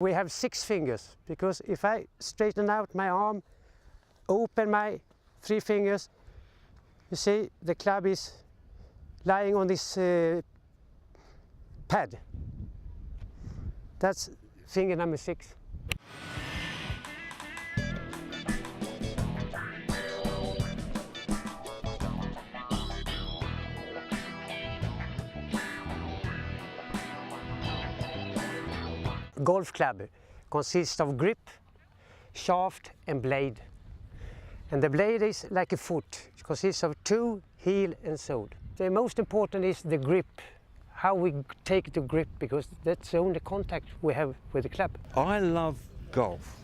We have 6 fingers, because if I straighten out my arm, open my 3 fingers, you see the club is lying on this pad. That's finger number 6. Golf club consists of grip, shaft and blade. And the blade is like a foot. It consists of 2, heel and sole. The most important is the grip, how we take the grip, because that's the only contact we have with the club. I love golf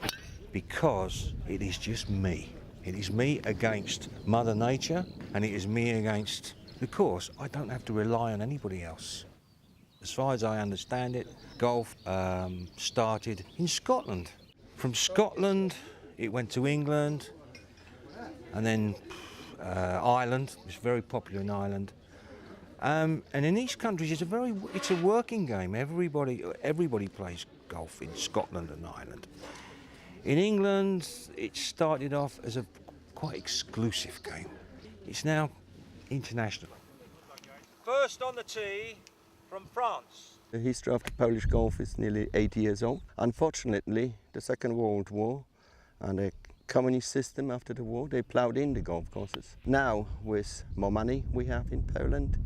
because it is just me. It is me against Mother Nature, and it is me against the course. I don't have to rely on anybody else. As far as I understand it, golf started in Scotland. From Scotland, it went to England, and then Ireland. It's very popular in Ireland. And in these countries, it's a working game. Everybody plays golf in Scotland and Ireland. In England, it started off as a quite exclusive game. It's now international. First on the tee from France. The history of the Polish golf is nearly 80 years old. Unfortunately, the Second World War and the communist system after the war, they ploughed in the golf courses. Now, with more money we have in Poland,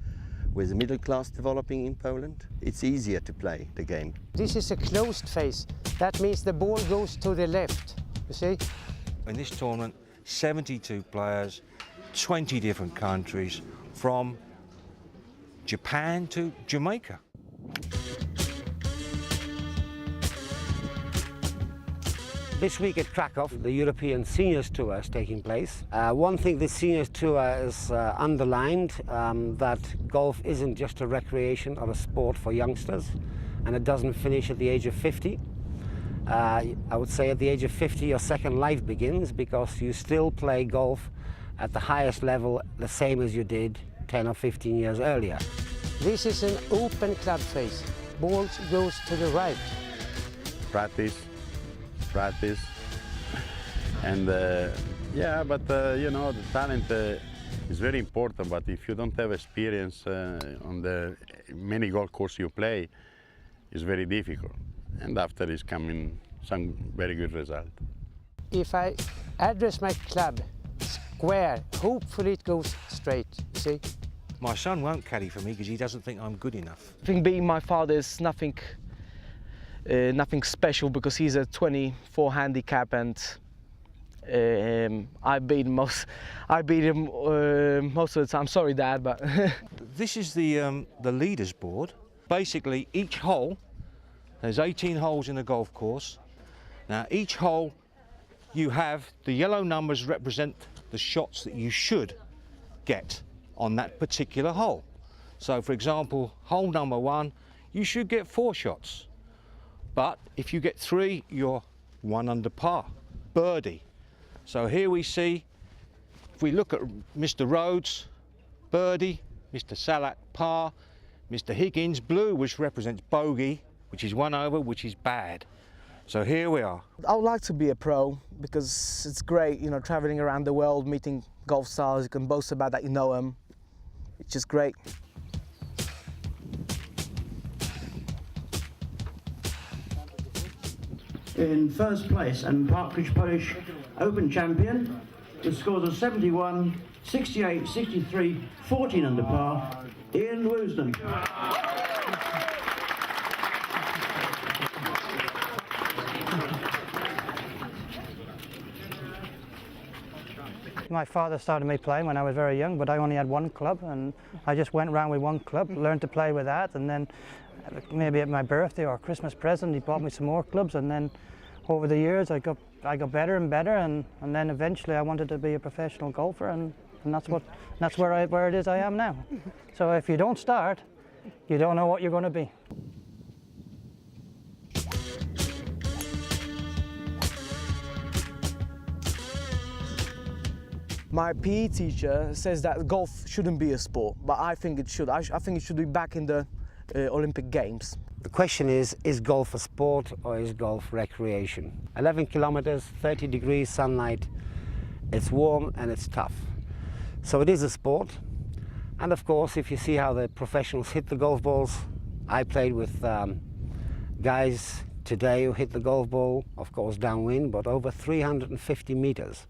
with the middle class developing in Poland, it's easier to play the game. This is a closed face. That means the ball goes to the left, you see? In this tournament, 72 players, 20 different countries, from Japan to Jamaica. This week at Krakow, the European Seniors Tour is taking place. One thing the Seniors Tour is underlined, that golf isn't just a recreation or a sport for youngsters, and it doesn't finish at the age of 50. I would say at the age of 50 your second life begins, because you still play golf at the highest level, the same as you did 10 or 15 years earlier. This is an open club face. Ball goes to the right. Practice, and yeah, but you know, the talent is very important, but if you don't have experience on the many golf courses you play, it's very difficult, and after is coming some very good result. If I address my club square, hopefully it goes straight, you see? My son won't caddy for me because he doesn't think I'm good enough. I think being my father is nothing special, because he's a 24 handicap, and I beat him most of the time. Sorry, Dad, but This is the leaders board. Basically, each hole, there's 18 holes in a golf course. Now, each hole, you have the yellow numbers represent the shots that you should get on that particular hole. So, for example, hole number 1, you should get 4 shots. But if you get 3, you're 1 under par, birdie. So here we see, if we look at Mr. Rhodes, birdie, Mr. Salat, par, Mr. Higgins, blue, which represents bogey, which is 1 over, which is bad. So here we are. I would like to be a pro, because it's great, you know, traveling around the world, meeting golf stars. You can boast about that, you know them. It's just great. In first place and Partridge Polish Open champion, with scores of 71, 68, 63, 14 under par, Ian Woosden. My father started me playing when I was very young, but I only had 1 club, and I just went around with 1 club, learned to play with that, and then maybe at my birthday or Christmas present he bought me some more clubs, and then over the years I got better and better, and then eventually I wanted to be a professional golfer, and that's where it is I am now. So if you don't start, you don't know what you're going to be. My PE teacher says that golf shouldn't be a sport, but I think it should. I think it should be back in the Olympic Games. The question is golf a sport or is golf recreation? 11 kilometers, 30 degrees sunlight, it's warm and it's tough. So it is a sport. And of course, if you see how the professionals hit the golf balls, I played with guys today who hit the golf ball, of course downwind, but over 350 meters.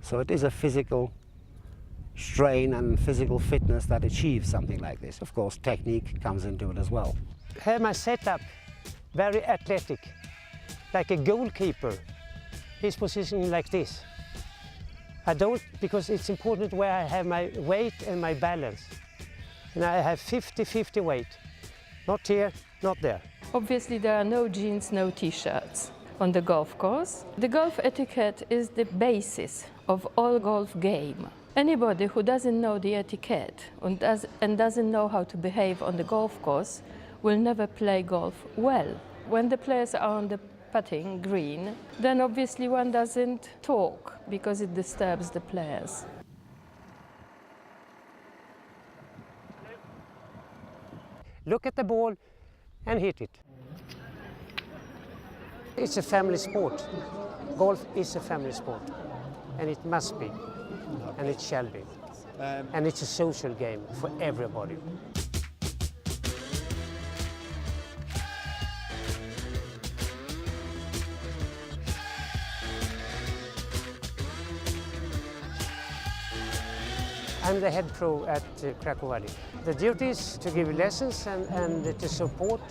So it is a physical strain and physical fitness that achieves something like this. Of course, technique comes into it as well. Have my setup very athletic, like a goalkeeper. He's positioning like this. I don't, because it's important where I have my weight and my balance. And I have 50-50 weight. Not here, not there. Obviously there are no jeans, no t-shirts on the golf course. The golf etiquette is the basis of all golf game. Anybody who doesn't know the etiquette and doesn't know how to behave on the golf course will never play golf well. When the players are on the putting green, then obviously one doesn't talk because it disturbs the players. Look at the ball and hit it. It's a family sport. Golf is a family sport, and it must be, and it shall be. And it's a social game for everybody. I'm the head pro at Krakow. The duty is to give lessons and to support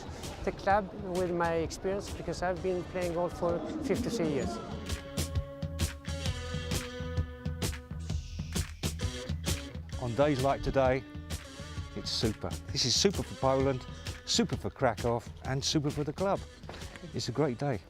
the club with my experience, because I've been playing golf for 53 years. On days like today, it's super. This is super for Poland, super for Krakow, and super for the club. It's a great day.